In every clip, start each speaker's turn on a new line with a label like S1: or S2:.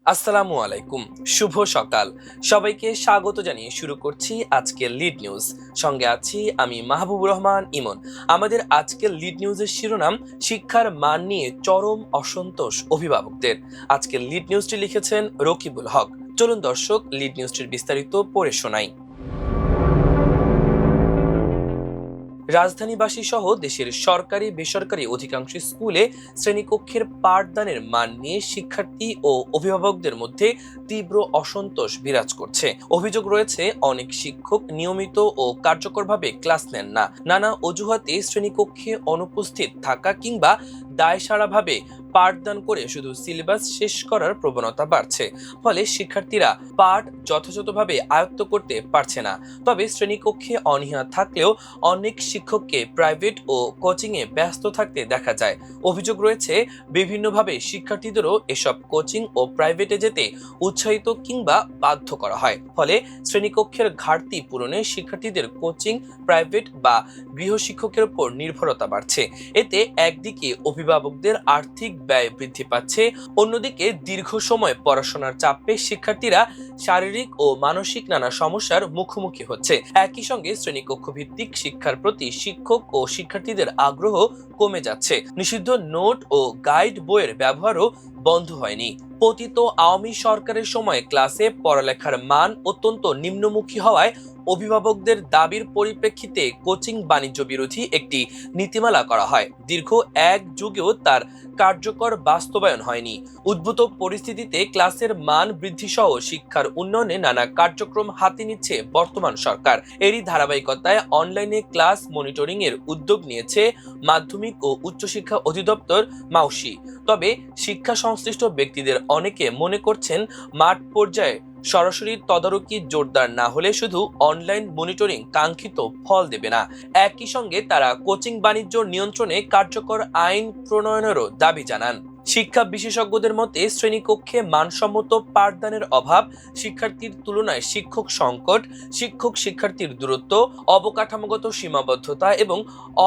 S1: আসসালামু আলাইকুম। শুভ সকাল। সবাইকে স্বাগত জানিয়ে শুরু করছি আজকের লিড নিউজ। সঙ্গে আছি আমি মাহবুবুর রহমান ইমন। আমাদের আজকের লিড নিউজের শিরোনাম, শিক্ষার মান নিয়ে চরম অসন্তোষ অভিভাবকদের। আজকের লিড নিউজটি লিখেছেন রকিবুল হক। চলুন দর্শক, লিড নিউজটির বিস্তারিত পড়ে শোনাই। রাজধানীবাসী সহ দেশের সরকারি বেসরকারি অধিকাংশ স্কুলে শ্রেণীকক্ষের পাঠদানের মান নিয়ে শিক্ষার্থী ও অভিভাবকদের মধ্যে তীব্র অসন্তোষ বিরাজ করছে। অভিযোগ রয়েছে, অনেক শিক্ষক নিয়মিত ও কার্যকরভাবে ক্লাস নেন না, নানা অজুহাতে শ্রেণীকক্ষে অনুপস্থিত থাকা কিংবা দায়সারাভাবে পাঠদান করে শুধু সিলেবাস শেষ করার প্রবণতা বাড়ছে। ফলে শিক্ষার্থীরা পাঠ যথাযথভাবে আয়ত্ত করতে পারছে না। তবে শ্রেণীকক্ষে অনীহা থাকলেও অনেক শিক্ষককে প্রাইভেট ও কোচিংয়ে ব্যস্ত থাকতে দেখা যায়। অভিযোগ রয়েছে, বিভিন্নভাবে শিক্ষার্থীদেরও এসব কোচিং ও প্রাইভেটে যেতে উৎসাহিত কিংবা বাধ্য করা হয়। ফলে শ্রেণীকক্ষের ঘাটতি পূরণে শিক্ষার্থীদের কোচিং, প্রাইভেট বা গৃহশিক্ষকের উপর নির্ভরতা বাড়ছে। এতে একদিকে অভিভাবকদের আর্থিক ব্যয় বৃদ্ধি পাচ্ছে, অন্যদিকে দীর্ঘ সময় পড়াশোনার চাপে শিক্ষার্থীরা শারীরিক ও মানসিক নানা সমস্যার মুখোমুখি হচ্ছে। একই সঙ্গে শ্রেণীকক্ষ ভিত্তিক শিক্ষার প্রতি শিক্ষক ও শিক্ষার্থীদের আগ্রহ কমে যাচ্ছে। নিষিদ্ধ নোট ও গাইড বইয়ের ব্যবহারও বন্ধ হয়নি। পতিত আওয়ামী সরকারের সময় ক্লাসে পড়ালেখার মান অত্যন্ত নিম্নমুখী হওয়ায় অভিভাবকদের দাবির পরিপ্রেক্ষিতে কোচিং বাণিজ্য বিরোধী একটি নীতিমালা করা হয়। দীর্ঘ এক যুগেও তার কার্যকর বাস্তবায়ন হয়নি। উদ্ভূত পরিস্থিতিতে ক্লাসের মান বৃদ্ধি সহ শিক্ষার উন্নয়নে নানা কার্যক্রম হাতে নিচ্ছে বর্তমান সরকার। এরই ধারাবাহিকতায় অনলাইনে ক্লাস মনিটরিং এর উদ্যোগ নিয়েছে মাধ্যমিক ও উচ্চশিক্ষা অধিদপ্তর মাউসি। তবে শিক্ষা সংশ্লিষ্ট ব্যক্তিদের অনেকে মনে করছেন, মাঠ পর্যায়ে সরাসরি তদারকি জোরদার না হলে শুধু অনলাইন মনিটরিং কাঙ্ক্ষিত ফল দেবে না। একই সঙ্গে তারা কোচিং বাণিজ্য নিয়ন্ত্রণে কার্যকর আইন প্রণয়নেরও দাবি জানান। শিক্ষা বিশেষজ্ঞদের মতে, শ্রেণীকক্ষে মানসম্মত পাঠদানের অভাব, শিক্ষার্থীর তুলনায় শিক্ষক সংকট, শিক্ষক শিক্ষার্থীর দূরত্ব, অবকাঠামোগত সীমাবদ্ধতা এবং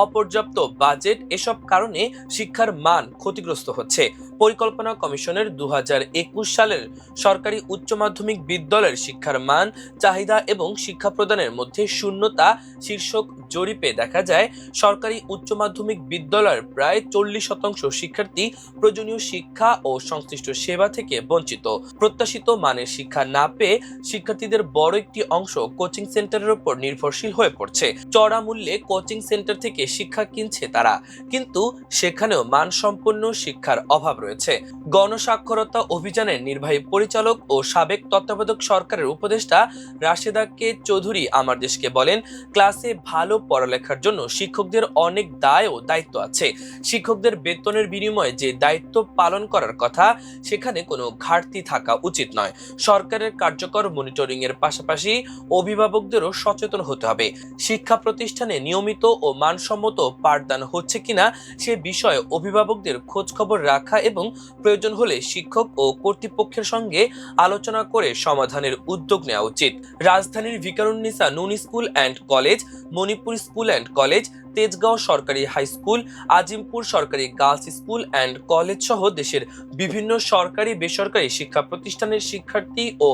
S1: অপর্যাপ্ত বাজেট, এসব কারণে শিক্ষার মান ক্ষতিগ্রস্ত হচ্ছে। পরিকল্পনা কমিশনের 2021 সালের সরকারি উচ্চ মাধ্যমিক বিদ্যালয়ের শিক্ষার মান, চাহিদা এবং শিক্ষা প্রদানের মধ্যে শূন্যতা শীর্ষক জরিপে দেখা যায়, সরকারি উচ্চ মাধ্যমিক বিদ্যালয়ের প্রায় 40% শিক্ষার্থী প্রয়োজনীয় শিক্ষা ও সংশ্লিষ্ট সেবা থেকে বঞ্চিত। প্রত্যাশিত মানের শিক্ষা না পেয়ে শিক্ষার্থীদের বড় একটি অংশ কোচিং সেন্টারের উপর নির্ভরশীল হয়ে পড়ছে। চড়া মূল্যে কোচিং সেন্টার থেকে শিক্ষা কিনছে তারা, কিন্তু সেখানেও মানসম্পন্ন শিক্ষার অভাব রয়েছে। গণসাক্ষরতা অভিযানের নির্বাহী পরিচালক ও সাবেক তত্ত্বাবধায়ক সরকারের উপদেষ্টা রাশেদা কে চৌধুরী আমার দেশকে বলেন, ক্লাসে ভালো পড়ালেখার জন্য শিক্ষকদের অনেক দায় ও দায়িত্ব আছে। শিক্ষকদের বেতনের বিনিময়ে যে দায়িত্ব পালন করার কথা, সেখানে কোনো ঘাটতি থাকা উচিত নয়। সরকারের কার্যকর মনিটরিং এর পাশাপাশি অভিভাবকদেরও সচেতন হতে হবে। শিক্ষা প্রতিষ্ঠানে নিয়মিত ও মানসম্মত পাঠদান হচ্ছে কিনা সে বিষয়ে অভিভাবকদের খোঁজ খবর রাখা এবং প্রয়োজন হলে শিক্ষক ও কর্তৃপক্ষের সঙ্গে আলোচনা করে সমাধানের উদ্যোগ নেওয়া উচিত। রাজধানীর ভিকারুননিসা নুন school and college, Manipur school and college, Tejgaon সরকারি হাই স্কুল, আজিমপুর সরকারি গার্লস স্কুল অ্যান্ড কলেজ সহ দেশের বিভিন্ন সরকারি বেসরকারি শিক্ষা প্রতিষ্ঠানের শিক্ষার্থী ও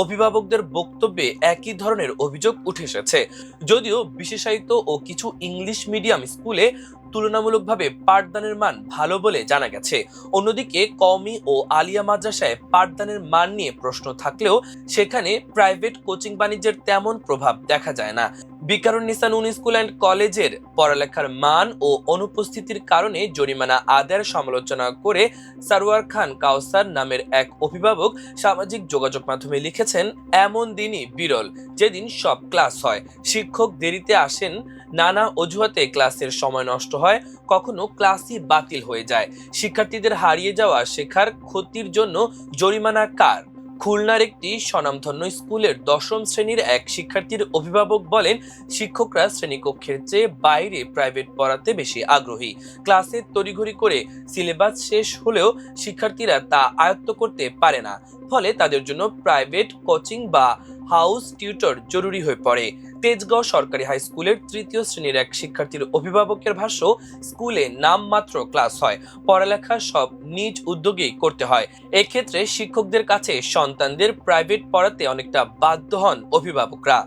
S1: অভিভাবকদের বক্তব্যে একই ধরনের অভিযোগ উঠে এসেছে। যদিও বিশেষায়িত ও কিছু ইংলিশ মিডিয়াম স্কুলে তুলনামূলকভাবে পাঠদানের মান ভালো বলে জানা গেছে। অন্যদিকে কওমি ও আলিয়া মাদ্রাসায় পাঠদানের মান নিয়ে প্রশ্ন থাকলেও সেখানে প্রাইভেট কোচিং বাণিজ্যের তেমন প্রভাব দেখা যায় না। ভিকারুননিসা নুন স্কুল অ্যান্ড কলেজের পড়ালেখার মান ও অনুপস্থিতির কারণে জরিমানা আদায়ের সমালোচনা করে সারওয়ার খান কাউসার নামের এক অভিভাবক সামাজিক যোগাযোগ মাধ্যমে লিখেছেন, এমন দিনই বিরল যেদিন সব ক্লাস হয়, শিক্ষক দেরিতে আসেন, নানা অজুহাতে ক্লাসের সময় নষ্ট হয়, কখনো ক্লাসই বাতিল হয়ে যায়। শিক্ষার্থীদের হারিয়ে যাওয়া শেখার ক্ষতির জন্য জরিমানা কার? খুলনার একটি স্বনামধন্য স্কুলের 10ম শ্রেণীর এক শিক্ষার্থীর অভিভাবক বলেন, শিক্ষকরা শ্রেণীকক্ষের চেয়ে বাইরে প্রাইভেট পড়াতে বেশি আগ্রহী। ক্লাসে তড়িঘড়ি করে সিলেবাস শেষ হলেও শিক্ষার্থীরা তা আয়ত্ত করতে পারে না। ফলে তাদের জন্য প্রাইভেট কোচিং বা হাউস টিউটর জরুরি হয়ে পড়ে। তেজগাঁও সরকারি হাই স্কুলের তৃতীয় শ্রেণীর এক শিক্ষার্থীর অভিভাবকের ভাষ্য, স্কুলে নামমাত্র ক্লাস হয়, পড়ালেখা সব নিজ উদ্যোগেই করতে হয়। এক্ষেত্রে শিক্ষকদের কাছে সন্তানদের প্রাইভেট পড়াতে অনেকটা বাধ্য হন অভিভাবকরা।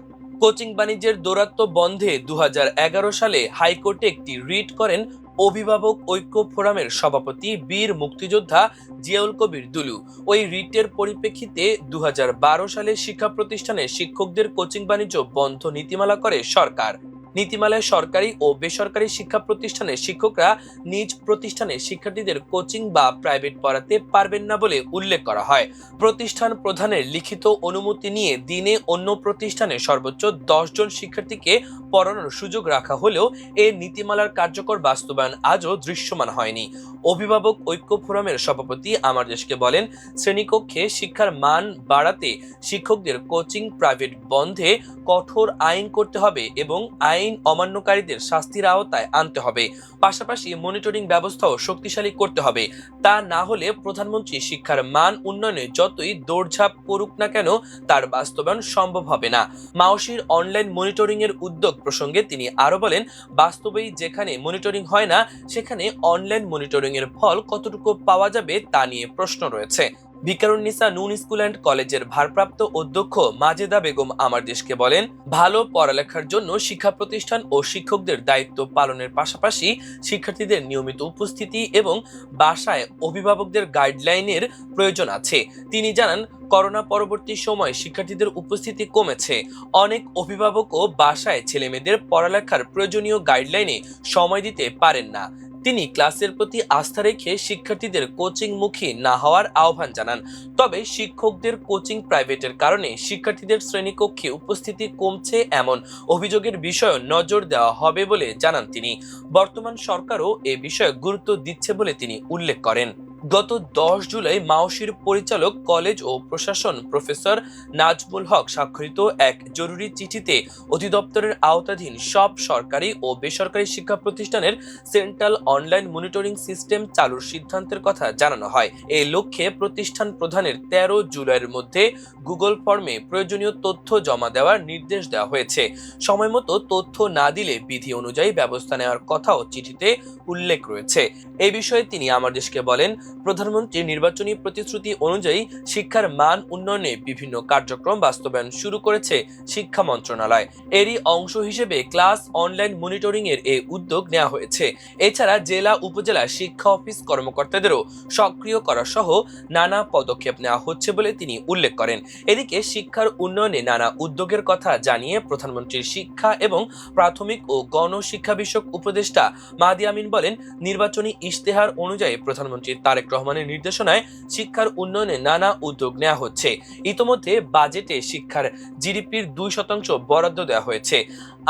S1: কোচিং বাণিজ্যের দৌরাত্ম্য বন্ধে 2011 সালে হাইকোর্টে একটি রিট করেন অভিভাবক ঐক্য ফোরামের সভাপতি বীর মুক্তিযোদ্ধা জিয়াউল কবির দুলু। ওই রিটের পরিপ্রেক্ষিতে 2012 সালে শিক্ষা প্রতিষ্ঠানে শিক্ষকদের কোচিং বাণিজ্য বন্ধ নীতিমালা করে সরকার। নীতিমালায় সরকারি ও বেসরকারি শিক্ষা প্রতিষ্ঠানের শিক্ষকরা নিজ প্রতিষ্ঠানে শিক্ষার্থীদের কোচিং বা প্রাইভেট পড়াতে পারবেন না বলে উল্লেখ করা হয়। প্রতিষ্ঠান প্রধানের লিখিত অনুমতি নিয়ে দিনে অন্য প্রতিষ্ঠানে সর্বোচ্চ 10 জন শিক্ষার্থীকে পড়ানোর সুযোগ রাখা হলেও এ নীতিমালার কার্যকর বাস্তবায়ন আজও দৃশ্যমান হয়নি। অভিভাবক ঐক্য ফোরামের সভাপতি আমার দেশকে বলেন, শ্রেণীকক্ষে শিক্ষার মান বাড়াতে শিক্ষকদের কোচিং প্রাইভেট বন্ধে কঠোর আইন করতে হবে এবং আইন অমান্যকারীদের শাস্তির আওতায় আনতে হবে। পাশাপাশি মনিটরিং ব্যবস্থাও শক্তিশালী করতে হবে। তা না হলে প্রধানমন্ত্রী শিক্ষার মান উন্নয়নে যতই দৌড়ঝাঁপ করুক না কেন তার বাস্তবায়ন সম্ভব হবে না। মাওশির অনলাইন মনিটরিং এর উদ্যোগ প্রসঙ্গে তিনি আরো বলেন, বাস্তবেই যেখানে মনিটরিং হয় না সেখানে অনলাইন মনিটরিং এর ফল কতটুকু পাওয়া যাবে তা নিয়ে প্রশ্ন রয়েছে। ভিকারুন্নিসা নুন স্কুল অ্যান্ড কলেজের ভারপ্রাপ্ত অধ্যক্ষ মাজেদা বেগম আমার দেশকে বলেন, ভালো পড়ালেখার জন্য শিক্ষা প্রতিষ্ঠান ও শিক্ষকদের দায়িত্ব পালনের পাশাপাশি শিক্ষার্থীদের নিয়মিত উপস্থিতি এবং বাসায় অভিভাবকদের গাইডলাইনের প্রয়োজন আছে। তিনি জানান, করোনা পরবর্তী সময় শিক্ষার্থীদের উপস্থিতি কমেছে। অনেক অভিভাবকও বাসায় ছেলেমেয়েদের পড়ালেখার প্রয়োজনীয় গাইডলাইনে সময় দিতে পারেন না। তিনি ক্লাসের প্রতি আস্থা রেখে শিক্ষার্থীদের কোচিং মুখী না হওয়ার আহ্বান জানান। তবে শিক্ষকদের কোচিং প্রাইভেটের কারণে শিক্ষার্থীদের শ্রেণীকক্ষে উপস্থিতি কমছে এমন অভিযোগের বিষয়ে নজর দেওয়া হবে বলে জানান তিনি। বর্তমান সরকারও এ বিষয়ে গুরুত্ব দিচ্ছে বলে তিনি উল্লেখ করেন। গত 10 জুলাই মাওশির পরিচালক কলেজ ও প্রশাসন প্রফেসর নাজমুল হক স্বাক্ষরিত এক জরুরি চিঠিতে অধিদপ্তরের আওতাধীন সব সরকারি ও বেসরকারি শিক্ষা প্রতিষ্ঠানের সেন্ট্রাল অনলাইন মনিটরিং সিস্টেম চালুর সিদ্ধান্তের কথা জানানো হয়। এই লক্ষ্যে প্রতিষ্ঠান প্রধানের 13 জুলাইয়ের মধ্যে গুগল ফর্মে প্রয়োজনীয় তথ্য জমা দেওয়ার নির্দেশ দেওয়া হয়েছে। সময়মতো তথ্য না দিলে বিধি অনুযায়ী ব্যবস্থা নেওয়ার কথাও চিঠিতে উল্লেখ রয়েছে। এই বিষয়ে তিনি আমার দেশকে বলেন, প্রধানমন্ত্রীর নির্বাচনী প্রতিশ্রুতি অনুযায়ী শিক্ষার মান উন্নয়নে বিভিন্ন কার্যক্রম বাস্তবায়ন শুরু করেছে শিক্ষা মন্ত্রণালয়। এরই অংশ হিসেবে ক্লাস অনলাইন মনিটরিং এর এই উদ্যোগ নেওয়া হয়েছে। এছাড়া জেলা উপজেলা শিক্ষা অফিস কর্মকর্তাদেরও সক্রিয় করা সহ নানা পদক্ষেপ নেওয়া হচ্ছে বলে তিনি উল্লেখ করেন। এদিকে শিক্ষার উন্নয়নে নানা উদ্যোগের কথা জানিয়ে প্রধানমন্ত্রীর শিক্ষা এবং প্রাথমিক ও গণশিক্ষা বিষয়ক উপদেষ্টা মাহদি আমিন বলেন, নির্বাচনী ইশতেহার অনুযায়ী প্রধানমন্ত্রী তারেক রহমানের নির্দেশনায় শিক্ষার উন্নয়নে নানা উদ্যোগ নেওয়া হচ্ছে। ইতোমধ্যে বাজেটে শিক্ষার জিডিপির 2% বরাদ্দ দেওয়া হয়েছে।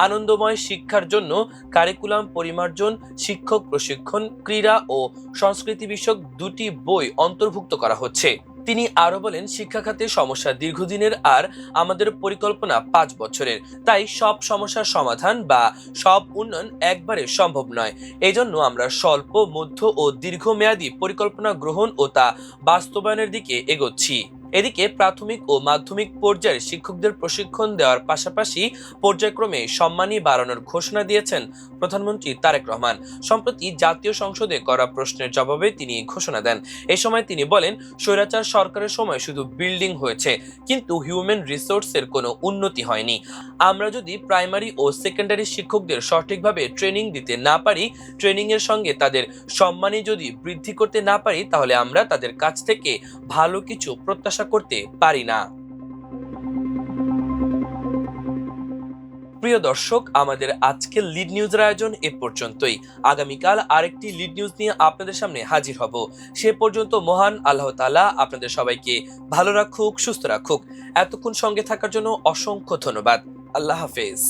S1: আনন্দময় শিক্ষার জন্য কারিকুলাম পরিমার্জন, শিক্ষক প্রশিক্ষণ, ক্রীড়া ও সংস্কৃতি বিষয়ক 2টি বই অন্তর্ভুক্ত করা হচ্ছে। তিনি আরো বলেন, শিক্ষা খাতে সমস্যা দীর্ঘদিনের আর আমাদের পরিকল্পনা 5 বছরের। তাই সব সমস্যার সমাধান বা সব উন্নয়ন একবারে সম্ভব নয়। এজন্য আমরা স্বল্প, মধ্য ও দীর্ঘমেয়াদী পরিকল্পনা গ্রহণ ও তা বাস্তবায়নের দিকে এগোচ্ছি। এদিকে প্রাথমিক ও মাধ্যমিক পর্যায়ের শিক্ষকদের প্রশিক্ষণ দেওয়ার পাশাপাশি পর্যায়ক্রমে সম্মানী বাড়ানোর ঘোষণা দিয়েছেন প্রধানমন্ত্রী তারেক রহমান। সম্প্রতি জাতীয় সংসদে করা প্রশ্নের জবাবে তিনি ঘোষণা দেন। এ সময় তিনি বলেন, স্বৈরাচার সরকারের সময় শুধু বিল্ডিং হয়েছে, কিন্তু হিউম্যান রিসোর্সের কোনো উন্নতি হয়নি। আমরা যদি প্রাইমারি ও সেকেন্ডারি শিক্ষকদের সঠিকভাবে ট্রেনিং দিতে না পারি, ট্রেনিং এর সঙ্গে তাদের সম্মানী যদি বৃদ্ধি করতে না পারি, তাহলে আমরা তাদের কাছ থেকে ভালো কিছু প্রত্যাশা করতে পারি না। প্রিয় দর্শক, আমাদের আজকের লিড নিউজের আয়োজন এ পর্যন্তই। আগামীকাল আরেকটি লিড নিউজ নিয়ে আপনাদের সামনে হাজির হব। সে পর্যন্ত মহান আল্লাহ তাআলা আপনাদের সবাইকে ভালো রাখুক, সুস্থ রাখুক। এতক্ষণ সঙ্গে থাকার জন্য অসংখ্য ধন্যবাদ। আল্লাহ হাফেজ।